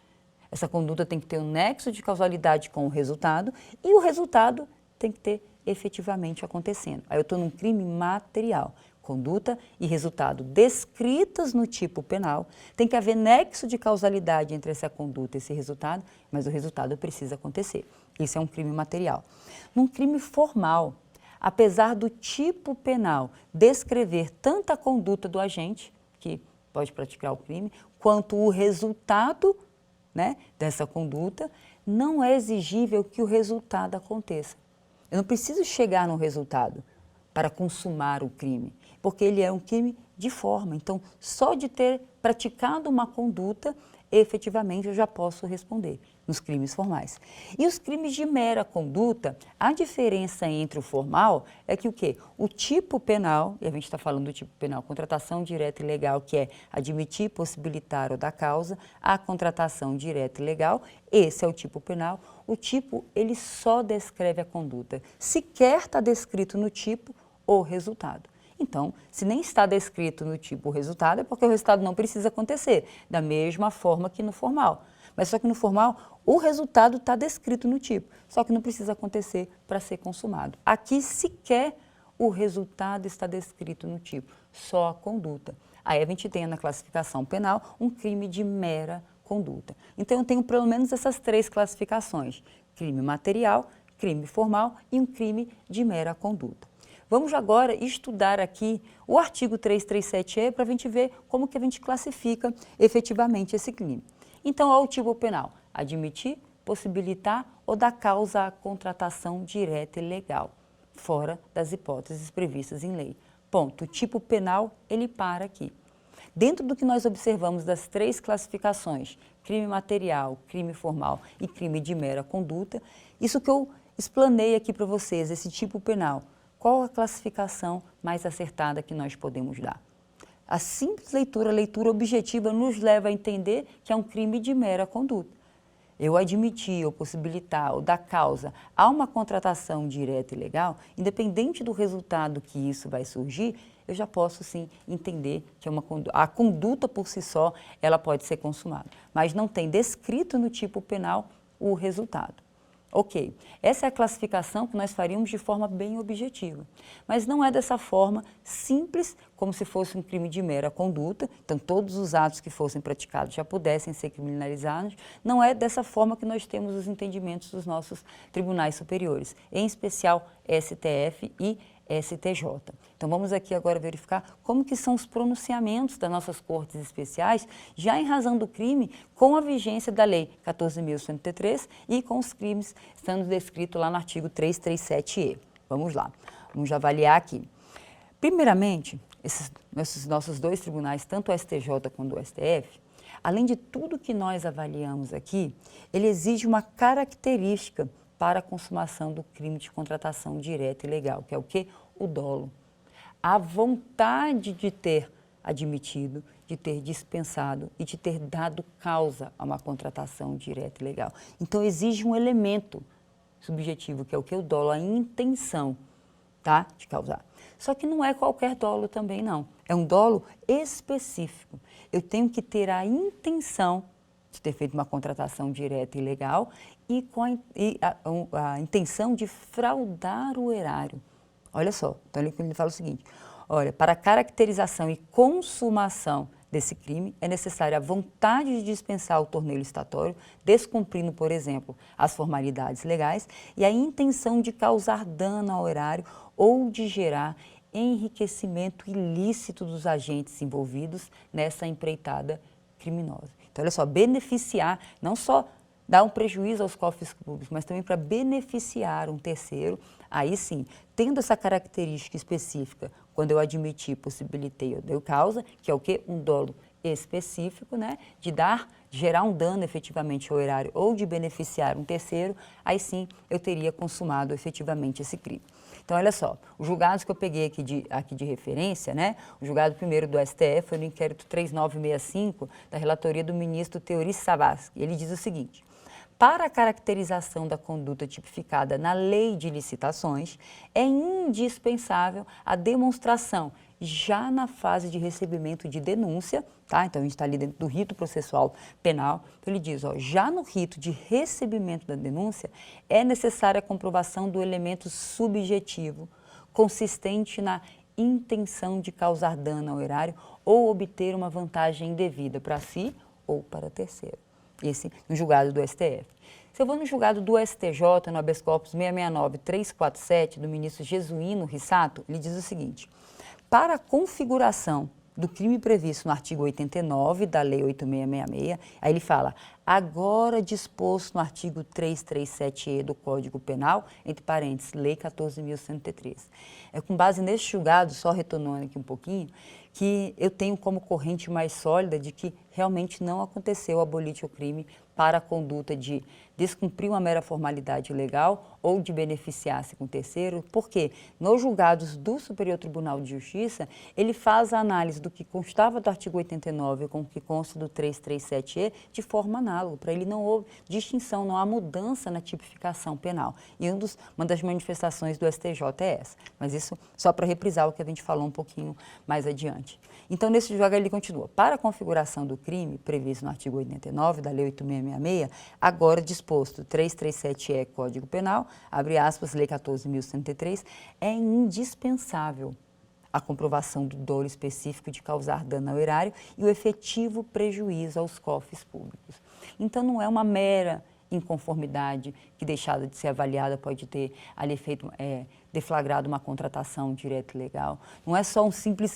Essa conduta tem que ter um nexo de causalidade com o resultado e o resultado tem que ter efetivamente acontecendo. Aí eu estou num crime material. Conduta e resultado descritas no tipo penal, tem que haver nexo de causalidade entre essa conduta e esse resultado, mas o resultado precisa acontecer. Isso é um crime material. Num crime formal, apesar do tipo penal descrever tanto a conduta do agente, que pode praticar o crime, quanto o resultado, né, dessa conduta, não é exigível que o resultado aconteça. Eu não preciso chegar no resultado para consumar o crime, porque ele é um crime de forma. Então, só de ter praticado uma conduta efetivamente eu já posso responder nos crimes formais. E os crimes de mera conduta, a diferença entre o formal é que o quê? O tipo penal, e a gente está falando do tipo penal, contratação direta e legal, que é admitir, possibilitar ou dar causa, a contratação direta e legal, esse é o tipo penal. O tipo, ele só descreve a conduta, sequer está descrito no tipo o resultado. Então, se nem está descrito no tipo o resultado, é porque o resultado não precisa acontecer, da mesma forma que no formal. Mas só que no formal, o resultado está descrito no tipo, só que não precisa acontecer para ser consumado. Aqui, sequer o resultado está descrito no tipo, só a conduta. Aí a gente tem na classificação penal um crime de mera conduta. Então, eu tenho pelo menos essas 3 classificações: crime material, crime formal e um crime de mera conduta. Vamos agora estudar aqui o artigo 337-E para a gente ver como que a gente classifica efetivamente esse crime. Então, ao tipo penal, admitir, possibilitar ou dar causa à contratação direta e legal, fora das hipóteses previstas em lei. Ponto. O tipo penal, ele para aqui. Dentro do que nós observamos das 3 classificações, crime material, crime formal e crime de mera conduta, isso que eu explanei aqui para vocês, esse tipo penal, qual a classificação mais acertada que nós podemos dar? A simples leitura, a leitura objetiva, nos leva a entender que é um crime de mera conduta. Eu admitir, ou possibilitar, ou dar causa a uma contratação direta e legal, independente do resultado que isso vai surgir, eu já posso sim entender que a conduta por si só, ela pode ser consumada. Mas não tem descrito no tipo penal o resultado. Ok, essa é a classificação que nós faríamos de forma bem objetiva, mas não é dessa forma simples, como se fosse um crime de mera conduta, então todos os atos que fossem praticados já pudessem ser criminalizados, não é dessa forma que nós temos os entendimentos dos nossos tribunais superiores, em especial STF e STJ. Então vamos aqui agora verificar como que são os pronunciamentos das nossas cortes especiais, já em razão do crime, com a vigência da Lei 14.103 e com os crimes estando descritos lá no artigo 337-E. Vamos lá, vamos avaliar aqui. Primeiramente, esses nossos 2 tribunais, tanto o STJ quanto o STF, além de tudo que nós avaliamos aqui, ele exige uma característica para a consumação do crime de contratação direta e legal, que é o quê? O dolo. A vontade de ter admitido, de ter dispensado e de ter dado causa a uma contratação direta e legal. Então, exige um elemento subjetivo, que é o quê? O dolo, a intenção, tá? De causar. Só que não é qualquer dolo também, não. É um dolo específico. Eu tenho que ter a intenção de ter feito uma contratação direta e legal e com a intenção de fraudar o erário. Olha só, então ele fala o seguinte, olha, para a caracterização e consumação desse crime é necessária a vontade de dispensar o torneio licitatório, descumprindo, por exemplo, as formalidades legais e a intenção de causar dano ao erário ou de gerar enriquecimento ilícito dos agentes envolvidos nessa empreitada criminosa. Então, olha só, beneficiar, não só dar um prejuízo aos cofres públicos, mas também para beneficiar um terceiro, aí sim, tendo essa característica específica, quando eu admiti, possibilitei ou dei causa, que é o quê? Um dolo específico, né? De gerar um dano efetivamente ao erário ou de beneficiar um terceiro, aí sim eu teria consumado efetivamente esse crime. Então, olha só, os julgados que eu peguei aqui de referência, né? O julgado primeiro do STF foi no inquérito 3965 da relatoria do ministro Teori Savasky. Ele diz o seguinte: para a caracterização da conduta tipificada na lei de licitações, é indispensável a demonstração, já na fase de recebimento de denúncia, tá? Então a gente está ali dentro do rito processual penal, então ele diz, ó, já no rito de recebimento da denúncia, é necessária a comprovação do elemento subjetivo, consistente na intenção de causar dano ao erário ou obter uma vantagem indevida para si ou para terceiro. Esse no julgado do STF. Se eu vou no julgado do STJ, no habeas corpus 669-347, do ministro Jesuíno Rissato, ele diz o seguinte: para a configuração do crime previsto no artigo 89 da Lei 8666, aí ele fala, agora disposto no artigo 337-E do Código Penal, entre parênteses, Lei 14.103. É com base nesse julgado, só retornando aqui um pouquinho, que eu tenho como corrente mais sólida de que realmente não aconteceu abolite o crime para a conduta de descumprir uma mera formalidade legal ou de beneficiar-se com terceiro, porque nos julgados do Superior Tribunal de Justiça, ele faz a análise do que constava do artigo 89 com o que consta do 337-E de forma análoga. Para ele não houve distinção, não há mudança na tipificação penal. E uma das manifestações do STJ é essa. Mas isso só para reprisar o que a gente falou um pouquinho mais adiante. Então, nesse julgado ele continua. Para a configuração do crime previsto no artigo 89 da Lei 8666, agora disposto 337-E Código Penal, abre aspas, Lei 14.103, é indispensável a comprovação do dolo específico de causar dano ao erário e o efetivo prejuízo aos cofres públicos. Então, não é uma mera inconformidade que, deixada de ser avaliada, pode ter ali feito, deflagrado uma contratação direta e legal. Não é só um simples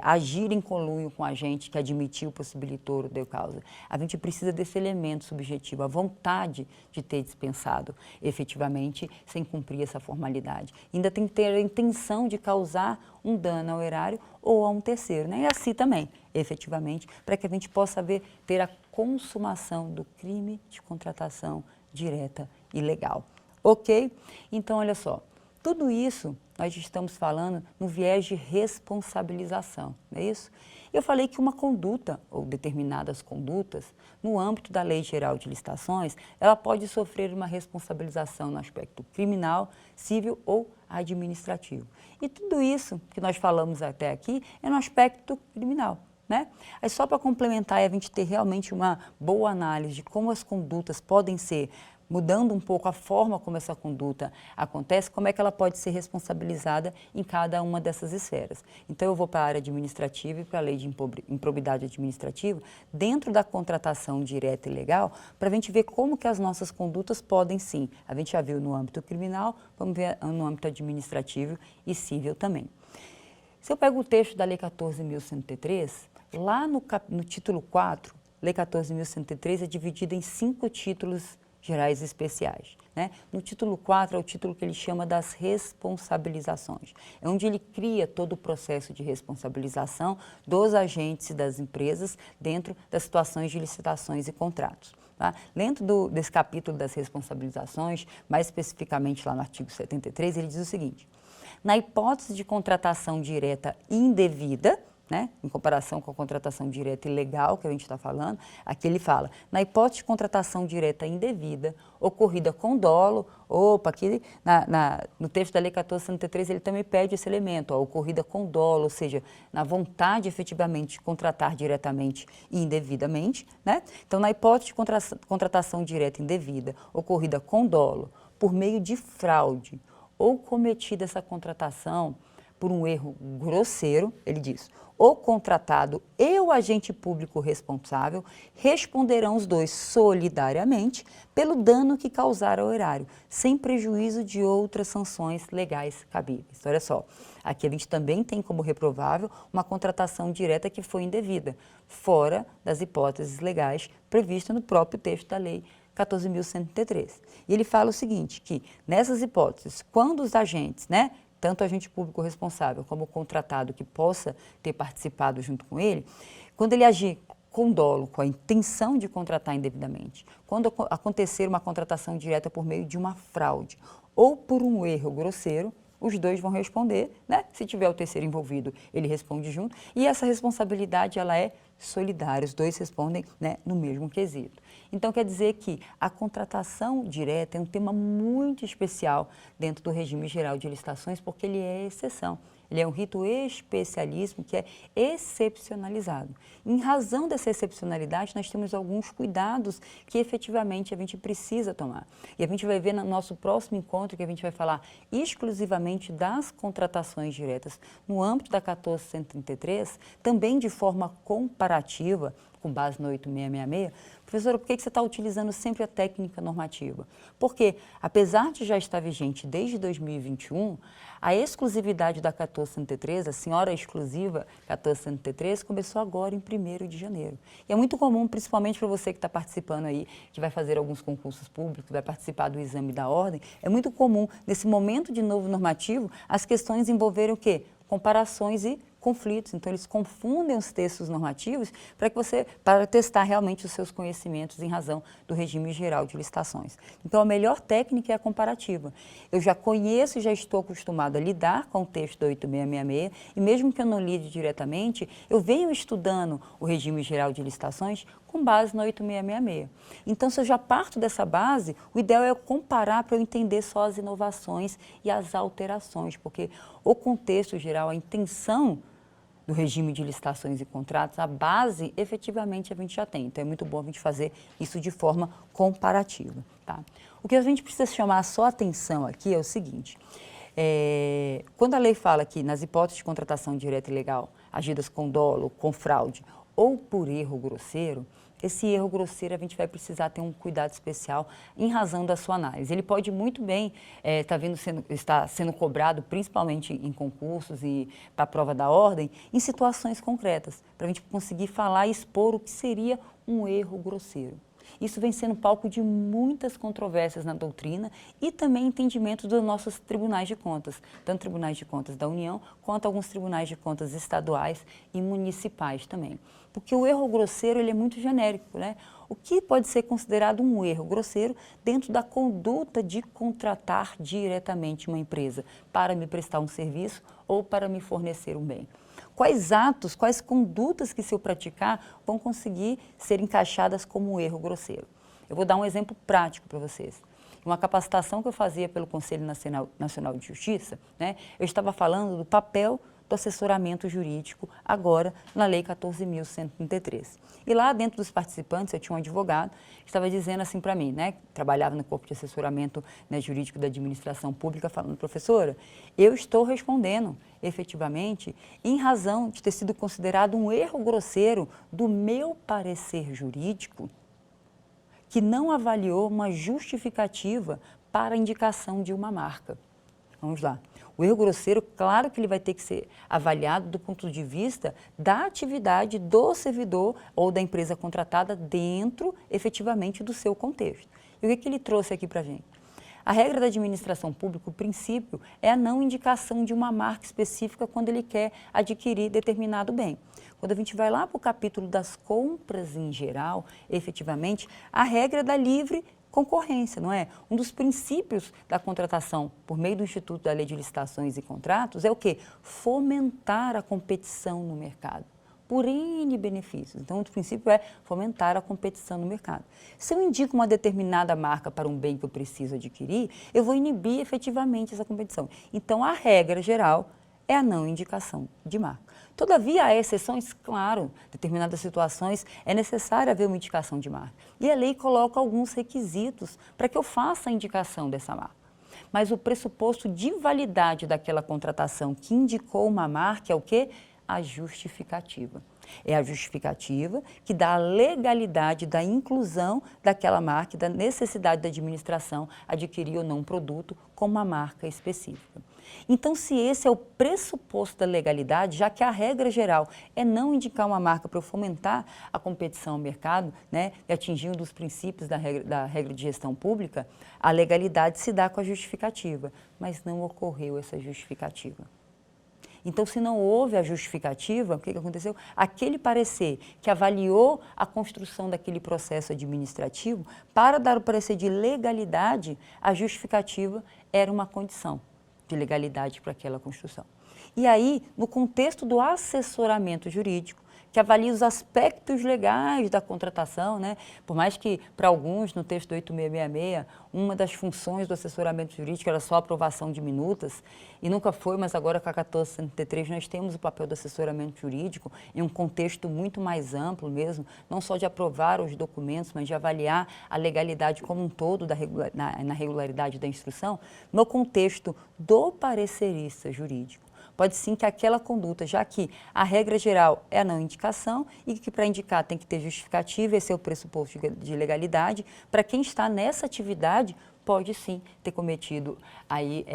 agir em conluio com a gente que admitiu, possibilitou ou deu causa. A gente precisa desse elemento subjetivo, a vontade de ter dispensado efetivamente sem cumprir essa formalidade. Ainda tem que ter a intenção de causar um dano ao erário ou a um terceiro, né? E assim também, efetivamente, para que a gente possa ter a consumação do crime de contratação direta e legal. Ok? Então, olha só, tudo isso nós estamos falando no viés de responsabilização, não é isso? Eu falei que uma conduta, ou determinadas condutas, no âmbito da Lei Geral de Licitações, ela pode sofrer uma responsabilização no aspecto criminal, civil ou administrativo. E tudo isso que nós falamos até aqui é no aspecto criminal, né? Aí só para complementar e a gente ter realmente uma boa análise de como as condutas podem ser, mudando um pouco a forma como essa conduta acontece, como é que ela pode ser responsabilizada em cada uma dessas esferas. Então, eu vou para a área administrativa e para a lei de improbidade administrativa, dentro da contratação direta e legal, para a gente ver como que as nossas condutas podem sim. A gente já viu no âmbito criminal, vamos ver no âmbito administrativo e civil também. Se eu pego o texto da Lei 14.103, lá no título 4, Lei 14.103 é dividida em 5 títulos gerais e especiais, né? No título 4 é o título que ele chama das responsabilizações. É onde ele cria todo o processo de responsabilização dos agentes e das empresas dentro das situações de licitações e contratos. Tá? Dentro desse capítulo das responsabilizações, mais especificamente lá no artigo 73, ele diz o seguinte: na hipótese de contratação direta indevida, né, em comparação com a contratação direta ilegal que a gente está falando, aqui ele fala, na hipótese de contratação direta indevida, ocorrida com dolo, aqui no texto da Lei 14.103 ele também pede esse elemento, ocorrida com dolo, ou seja, na vontade efetivamente de contratar diretamente e indevidamente, né? Então, na hipótese de contratação direta indevida, ocorrida com dolo, por meio de fraude, ou cometida essa contratação por um erro grosseiro, ele diz, o contratado e o agente público responsável responderão os dois solidariamente pelo dano que causar ao erário, sem prejuízo de outras sanções legais cabíveis. Então, olha só, aqui a gente também tem como reprovável uma contratação direta que foi indevida, fora das hipóteses legais previstas no próprio texto da lei 14.103. E ele fala o seguinte, que nessas hipóteses, quando os agentes, né, tanto o agente público responsável como o contratado que possa ter participado junto com ele, quando ele agir com dolo, com a intenção de contratar indevidamente, quando acontecer uma contratação direta por meio de uma fraude ou por um erro grosseiro, os dois vão responder, né? Se tiver o terceiro envolvido, ele responde junto, e essa responsabilidade ela é solidária, os dois respondem, né, no mesmo quesito. Então, quer dizer que a contratação direta é um tema muito especial dentro do regime geral de licitações, porque ele é exceção. Ele é um rito especialíssimo que é excepcionalizado. Em razão dessa excepcionalidade, nós temos alguns cuidados que efetivamente a gente precisa tomar. E a gente vai ver no nosso próximo encontro que a gente vai falar exclusivamente das contratações diretas no âmbito da 14.133, também de forma comparativa, com base no 8666, professora, por que você está utilizando sempre a técnica normativa? Porque, apesar de já estar vigente desde 2021, a exclusividade da 14.103, a senhora exclusiva 14.103, começou agora em 1º de janeiro. E é muito comum, principalmente para você que está participando aí, que vai fazer alguns concursos públicos, vai participar do exame da ordem, é muito comum, nesse momento de novo normativo, as questões envolverem o quê? Comparações e conflitos. Então, eles confundem os textos normativos para testar realmente os seus conhecimentos em razão do regime geral de licitações. Então, a melhor técnica é a comparativa. Eu já conheço e já estou acostumado a lidar com o texto da 8666 e mesmo que eu não lide diretamente, eu venho estudando o regime geral de licitações com base na 8666. Então, se eu já parto dessa base, o ideal é eu comparar para eu entender só as inovações e as alterações, porque o contexto geral, a intenção do regime de licitações e contratos, a base, efetivamente, a gente já tem. Então, é muito bom a gente fazer isso de forma comparativa. Tá? O que a gente precisa chamar só atenção aqui é o seguinte, quando a lei fala que nas hipóteses de contratação direta e ilegal, agidas com dolo, com fraude ou por erro grosseiro, esse erro grosseiro a gente vai precisar ter um cuidado especial em razão da sua análise. Ele pode muito bem estar sendo cobrado, principalmente em concursos e para a prova da ordem, em situações concretas, para a gente conseguir falar e expor o que seria um erro grosseiro. Isso vem sendo palco de muitas controvérsias na doutrina e também entendimento dos nossos tribunais de contas, tanto tribunais de contas da União, quanto alguns tribunais de contas estaduais e municipais também. Porque o erro grosseiro ele é muito genérico, né? O que pode ser considerado um erro grosseiro dentro da conduta de contratar diretamente uma empresa para me prestar um serviço ou para me fornecer um bem? Quais atos, quais condutas que, se eu praticar, vão conseguir ser encaixadas como um erro grosseiro? Eu vou dar um exemplo prático para vocês. Uma capacitação que eu fazia pelo Conselho Nacional de Justiça, né, eu estava falando do papel do assessoramento jurídico, agora na Lei 14.133. E lá dentro dos participantes, eu tinha um advogado que estava dizendo assim para mim, né, que trabalhava no corpo de assessoramento, né, jurídico da administração pública, falando, professora, eu estou respondendo efetivamente em razão de ter sido considerado um erro grosseiro do meu parecer jurídico, que não avaliou uma justificativa para a indicação de uma marca. Vamos lá. O erro grosseiro, claro que ele vai ter que ser avaliado do ponto de vista da atividade do servidor ou da empresa contratada dentro, efetivamente, do seu contexto. E o que ele trouxe aqui para a gente? A regra da administração pública, o princípio, é a não indicação de uma marca específica quando ele quer adquirir determinado bem. Quando a gente vai lá para o capítulo das compras em geral, efetivamente, a regra é da livre concorrência, não é? Um dos princípios da contratação por meio do Instituto da Lei de Licitações e Contratos é o quê? Fomentar a competição no mercado, por N benefícios. Então, o princípio é fomentar a competição no mercado. Se eu indico uma determinada marca para um bem que eu preciso adquirir, eu vou inibir efetivamente essa competição. Então, a regra geral é a não indicação de marca. Todavia, há exceções, claro, em determinadas situações é necessário haver uma indicação de marca. E a lei coloca alguns requisitos para que eu faça a indicação dessa marca. Mas o pressuposto de validade daquela contratação que indicou uma marca é o quê? A justificativa. É a justificativa que dá a legalidade da inclusão daquela marca e da necessidade da administração adquirir ou não um produto com uma marca específica. Então, se esse é o pressuposto da legalidade, já que a regra geral é não indicar uma marca para fomentar a competição ao mercado, né, e atingir um dos princípios da regra de gestão pública, a legalidade se dá com a justificativa, mas não ocorreu essa justificativa. Então, se não houve a justificativa, o que aconteceu? Aquele parecer que avaliou a construção daquele processo administrativo, para dar o parecer de legalidade, a justificativa era uma condição de legalidade para aquela construção. E aí, no contexto do assessoramento jurídico, que avalia os aspectos legais da contratação, né? Por mais que, para alguns, no texto do 8666, uma das funções do assessoramento jurídico era só a aprovação de minutas, e nunca foi, mas agora com a 1473 nós temos o papel do assessoramento jurídico em um contexto muito mais amplo mesmo, não só de aprovar os documentos, mas de avaliar a legalidade como um todo na regularidade da instrução, no contexto do parecerista jurídico. Pode sim que aquela conduta, já que a regra geral é a não indicação e que para indicar tem que ter justificativa, esse é o pressuposto de legalidade, para quem está nessa atividade pode sim ter cometido aí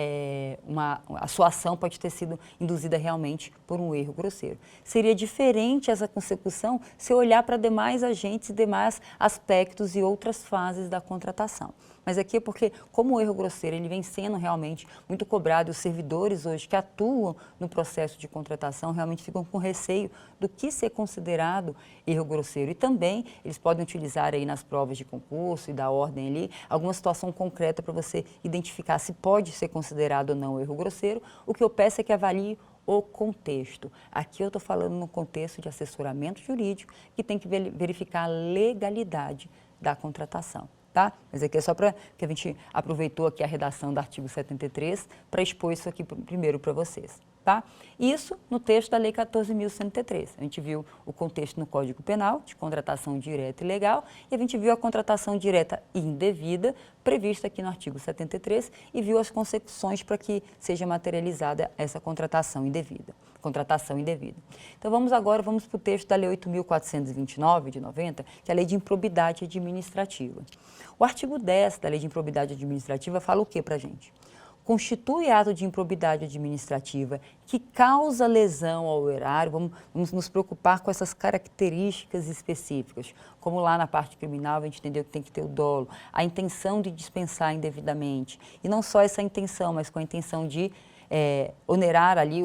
a sua ação pode ter sido induzida realmente por um erro grosseiro. Seria diferente essa consecução se eu olhar para demais agentes e demais aspectos e outras fases da contratação. mas aqui é porque, como o erro grosseiro, ele vem sendo realmente muito cobrado, e os servidores hoje que atuam no processo de contratação realmente ficam com receio do que ser considerado erro grosseiro. E também eles podem utilizar aí nas provas de concurso e da ordem ali, alguma situação concreta para você identificar se pode ser considerado ou não erro grosseiro. O que eu peço é que avalie o contexto. Aqui eu estou falando no contexto de assessoramento jurídico, que tem que verificar a legalidade da contratação, tá? Mas aqui é só para que a gente aproveitou aqui a redação do artigo 73 para expor isso aqui primeiro para vocês, tá? Isso no texto da Lei 14.103. A gente viu o contexto no Código Penal de contratação direta e ilegal e a gente viu a contratação direta e indevida prevista aqui no artigo 73 e viu as consecuções para que seja materializada essa contratação indevida. Então vamos para o texto da Lei 8.429 de 90, que é a Lei de Improbidade Administrativa. O artigo 10 da Lei de Improbidade Administrativa fala o que para a gente? Constitui ato de improbidade administrativa que causa lesão ao erário, vamos nos preocupar com essas características específicas, como lá na parte criminal a gente entendeu que tem que ter o dolo, a intenção de dispensar indevidamente, e não só essa intenção, mas com a intenção de onerar ali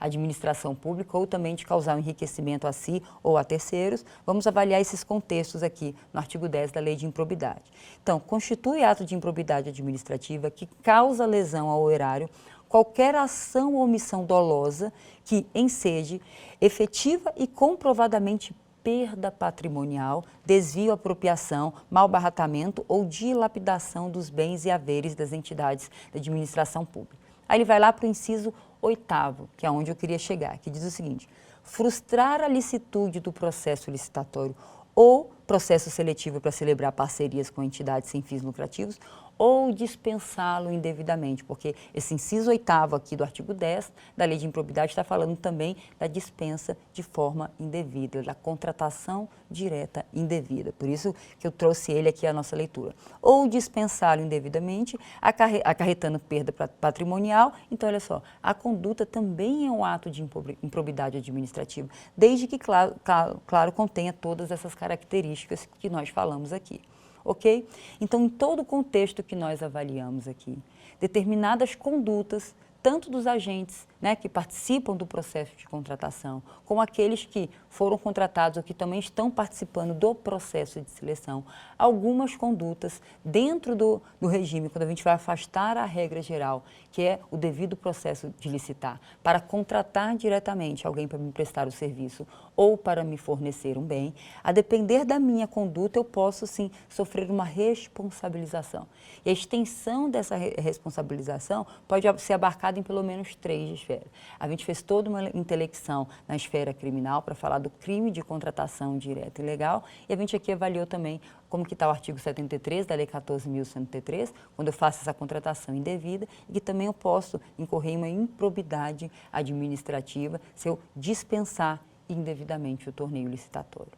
a administração pública ou também de causar um enriquecimento a si ou a terceiros. Vamos avaliar esses contextos aqui no artigo 10 da Lei de Improbidade. Então, constitui ato de improbidade administrativa que causa lesão ao erário qualquer ação ou omissão dolosa que ensede efetiva e comprovadamente perda patrimonial, desvio, apropriação, malbaratamento ou dilapidação dos bens e haveres das entidades da administração pública. Aí ele vai lá para o inciso 8º, que é onde eu queria chegar, que diz o seguinte: frustrar a licitude do processo licitatório ou processo seletivo para celebrar parcerias com entidades sem fins lucrativos ou dispensá-lo indevidamente, porque esse inciso 8º aqui do artigo 10 da Lei de Improbidade está falando também da dispensa de forma indevida, da contratação direta indevida. Por isso que eu trouxe ele aqui à nossa leitura. Ou dispensá-lo indevidamente, acarretando perda patrimonial. Então, olha só, a conduta também é um ato de improbidade administrativa, desde que, claro, contenha todas essas características que nós falamos aqui. Ok? Então, em todo o contexto que nós avaliamos aqui, determinadas condutas, tanto dos agentes, né, que participam do processo de contratação, como aqueles que foram contratados ou que também estão participando do processo de seleção, algumas condutas dentro do regime, quando a gente vai afastar a regra geral, que é o devido processo de licitar, para contratar diretamente alguém para me prestar o serviço ou para me fornecer um bem, a depender da minha conduta, eu posso, sim, sofrer uma responsabilização. E a extensão dessa responsabilização pode ser abarcada em pelo menos 3 esferas. A gente fez toda uma intelecção na esfera criminal para falar do crime de contratação direta e ilegal, e a gente aqui avaliou também como que está o artigo 73 da Lei 14.103, quando eu faço essa contratação indevida, e que também eu posso incorrer em uma improbidade administrativa se eu dispensar indevidamente o torneio licitatório.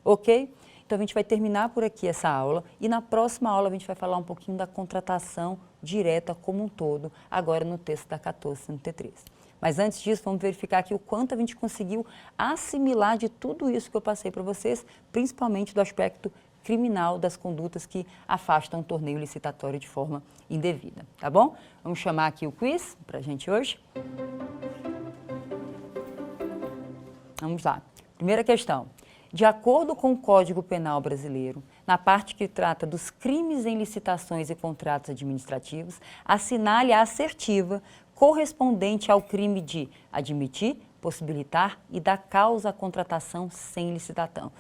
Ok? Então, a gente vai terminar por aqui essa aula e na próxima aula a gente vai falar um pouquinho da contratação direta como um todo, agora no texto da 14.103. Mas antes disso, vamos verificar aqui o quanto a gente conseguiu assimilar de tudo isso que eu passei para vocês, principalmente do aspecto criminal das condutas que afastam o torneio licitatório de forma indevida, tá bom? Vamos chamar aqui o quiz para a gente hoje. Vamos lá. Primeira questão. De acordo com o Código Penal brasileiro, na parte que trata dos crimes em licitações e contratos administrativos, assinale a assertiva correspondente ao crime de admitir, possibilitar e dar causa à contratação sem licitação.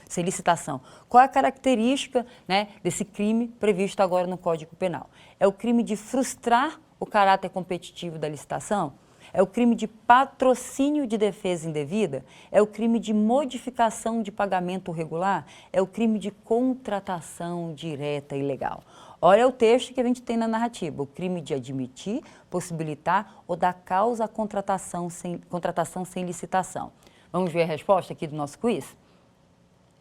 Qual é a característica, né, desse crime previsto agora no Código Penal? É o crime de frustrar o caráter competitivo da licitação? É o crime de patrocínio de defesa indevida? É o crime de modificação de pagamento regular? É o crime de contratação direta ilegal? Olha o texto que a gente tem na narrativa, o crime de admitir, possibilitar ou dar causa à contratação sem licitação. Vamos ver a resposta aqui do nosso quiz?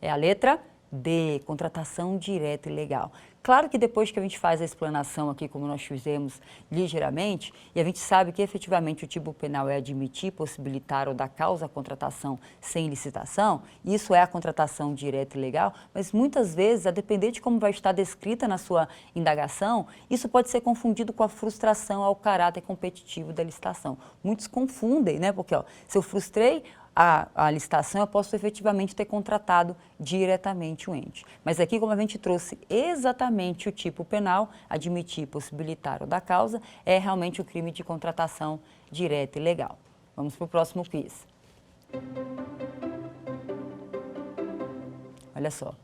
É a letra D, contratação direta e legal. Claro que depois que a gente faz a explanação aqui, como nós fizemos ligeiramente, e a gente sabe que efetivamente o tipo penal é admitir, possibilitar ou dar causa à contratação sem licitação, isso é a contratação direta e legal, mas muitas vezes, a depender de como vai estar descrita na sua indagação, isso pode ser confundido com a frustração ao caráter competitivo da licitação. Muitos confundem, né? Porque se eu frustrei a licitação, eu posso efetivamente ter contratado diretamente o ente. Mas aqui, como a gente trouxe exatamente o tipo penal, admitir, possibilitar ou dar causa, é realmente o crime de contratação direta e legal. Vamos para o próximo quiz. Olha só.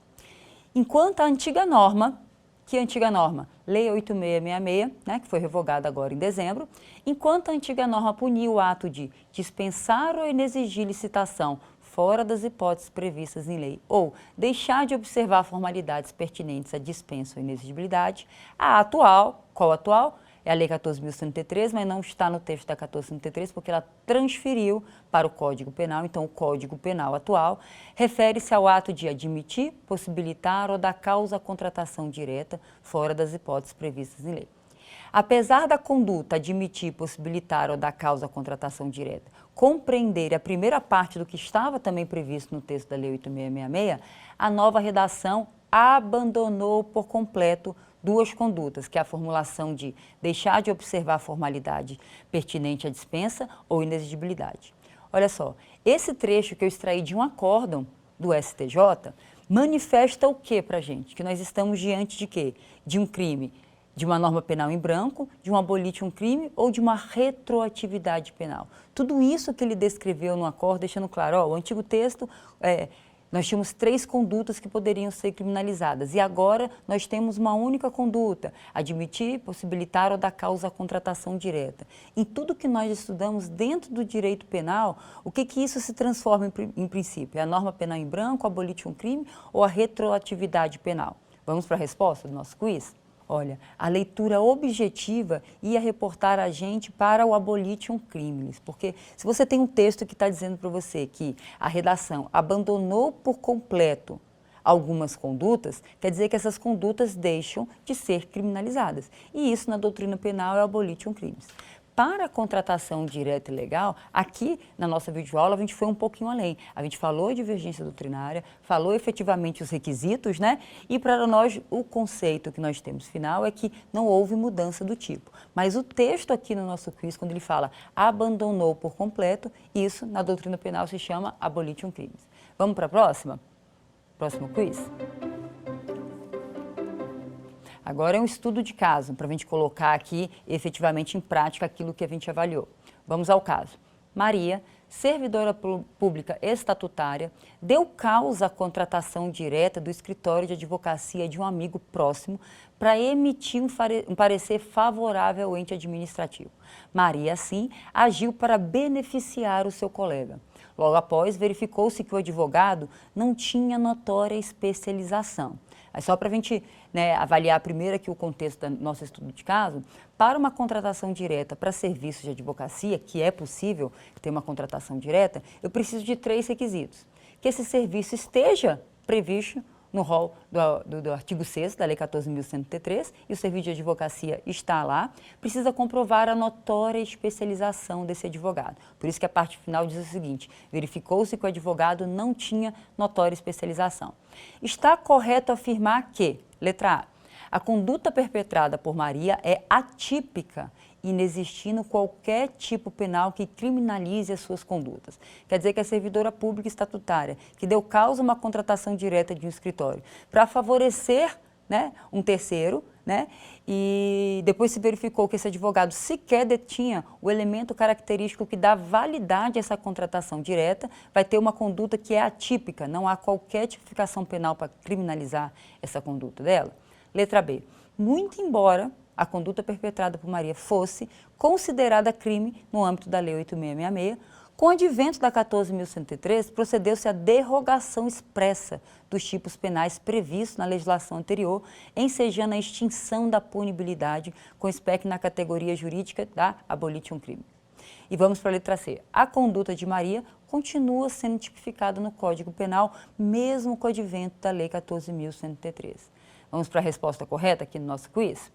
Enquanto a antiga norma, que antiga norma? Lei 8666, né, que foi revogada agora em dezembro, enquanto a antiga norma punia o ato de dispensar ou inexigir licitação fora das hipóteses previstas em lei ou deixar de observar formalidades pertinentes à dispensa ou inexigibilidade, a atual, qual atual? É a Lei 14.133, mas não está no texto da 14.133 porque ela transferiu para o Código Penal. Então, o Código Penal atual refere-se ao ato de admitir, possibilitar ou dar causa à contratação direta fora das hipóteses previstas em lei. Apesar da conduta admitir, possibilitar ou dar causa à contratação direta compreender a primeira parte do que estava também previsto no texto da Lei 8666, a nova redação abandonou por completo duas condutas, que é a formulação de deixar de observar a formalidade pertinente à dispensa ou inexigibilidade. Olha só, esse trecho que eu extraí de um acórdão do STJ manifesta o que para a gente? Que nós estamos diante de quê? De um crime, de uma norma penal em branco, de um abolite um crime ou de uma retroatividade penal. Tudo isso que ele descreveu no acórdão, deixando claro, o antigo texto... nós tínhamos 3 condutas que poderiam ser criminalizadas e agora nós temos uma única conduta, admitir, possibilitar ou dar causa à contratação direta. Em tudo que nós estudamos dentro do direito penal, o que isso se transforma em princípio? É a norma penal em branco, abolite um crime ou a retroatividade penal? Vamos para a resposta do nosso quiz? Olha, a leitura objetiva ia reportar a gente para o abolitium criminis, porque se você tem um texto que está dizendo para você que a redação abandonou por completo algumas condutas, quer dizer que essas condutas deixam de ser criminalizadas. E isso na doutrina penal é o abolitium criminis. Para a contratação direta e legal, aqui na nossa videoaula a gente foi um pouquinho além. A gente falou de divergência doutrinária, falou efetivamente os requisitos, né? E para nós o conceito que nós temos final é que não houve mudança do tipo. Mas o texto aqui no nosso quiz, quando ele fala abandonou por completo, isso na doutrina penal se chama abolitium criminis. Vamos para a próxima? Próximo quiz? Agora é um estudo de caso, para a gente colocar aqui efetivamente em prática aquilo que a gente avaliou. Vamos ao caso. Maria, servidora pública estatutária, deu causa à contratação direta do escritório de advocacia de um amigo próximo para emitir um parecer favorável ao ente administrativo. Maria, assim, agiu para beneficiar o seu colega. Logo após, verificou-se que o advogado não tinha notória especialização. Mas só para a gente avaliar primeiro aqui o contexto do nosso estudo de caso, para uma contratação direta para serviços de advocacia, que é possível ter uma contratação direta, eu preciso de 3 requisitos. Que esse serviço esteja previsto no rol do artigo 6º da Lei 14.133 e o serviço de advocacia está lá, precisa comprovar a notória especialização desse advogado. Por isso que a parte final diz o seguinte, verificou-se que o advogado não tinha notória especialização. Está correto afirmar que, letra A conduta perpetrada por Maria é atípica, inexistindo qualquer tipo penal que criminalize as suas condutas. Quer dizer que a servidora pública estatutária, que deu causa a uma contratação direta de um escritório para favorecer um terceiro, e depois se verificou que esse advogado sequer detinha o elemento característico que dá validade a essa contratação direta, vai ter uma conduta que é atípica, não há qualquer tipificação penal para criminalizar essa conduta dela. Letra B. Muito embora a conduta perpetrada por Maria fosse considerada crime no âmbito da Lei 8666, com o advento da 14.103, procedeu-se à derrogação expressa dos tipos penais previstos na legislação anterior, ensejando a extinção da punibilidade com espécie na categoria jurídica da abolitium criminis. E vamos para a letra C. A conduta de Maria continua sendo tipificada no Código Penal, mesmo com o advento da Lei 14.103. Vamos para a resposta correta aqui no nosso quiz?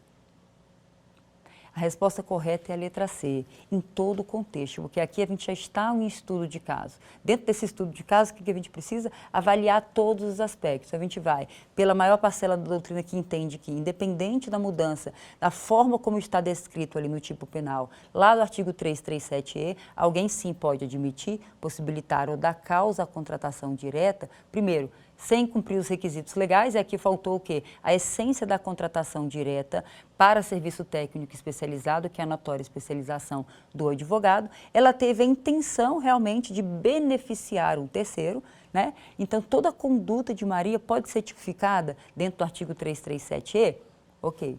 A resposta correta é a letra C, em todo o contexto, porque aqui a gente já está em estudo de caso. Dentro desse estudo de caso, o que a gente precisa? Avaliar todos os aspectos. A gente vai pela maior parcela da doutrina que entende que, independente da mudança, da forma como está descrito ali no tipo penal, lá do artigo 337-E, alguém sim pode admitir, possibilitar ou dar causa à contratação direta, primeiro, sem cumprir os requisitos legais, e aqui faltou o quê? A essência da contratação direta para serviço técnico especializado, que é a notória especialização do advogado, ela teve a intenção realmente de beneficiar um terceiro, né? Então, toda a conduta de Maria pode ser tipificada dentro do artigo 337-E? Ok.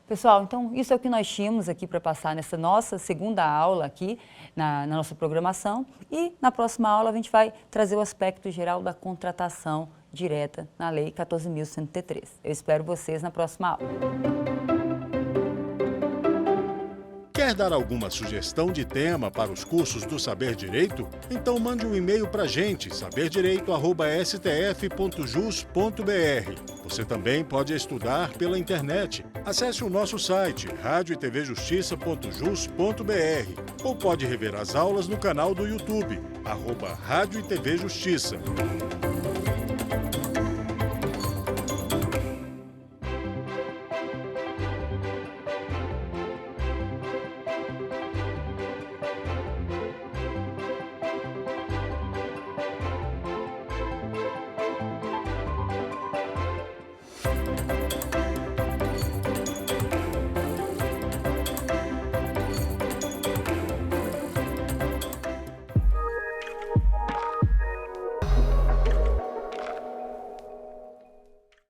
Pessoal, então isso é o que nós tínhamos aqui para passar nessa nossa segunda aula aqui na nossa programação, e na próxima aula a gente vai trazer o aspecto geral da contratação direta na Lei 14.103. Eu espero vocês na próxima aula. Quer dar alguma sugestão de tema para os cursos do Saber Direito? Então mande um e-mail para a gente, saberdireito@stf.jus.br. Você também pode estudar pela internet. Acesse o nosso site, radioetvjustiça.jus.br, ou pode rever as aulas no canal do YouTube, @Rádio e TV Justiça.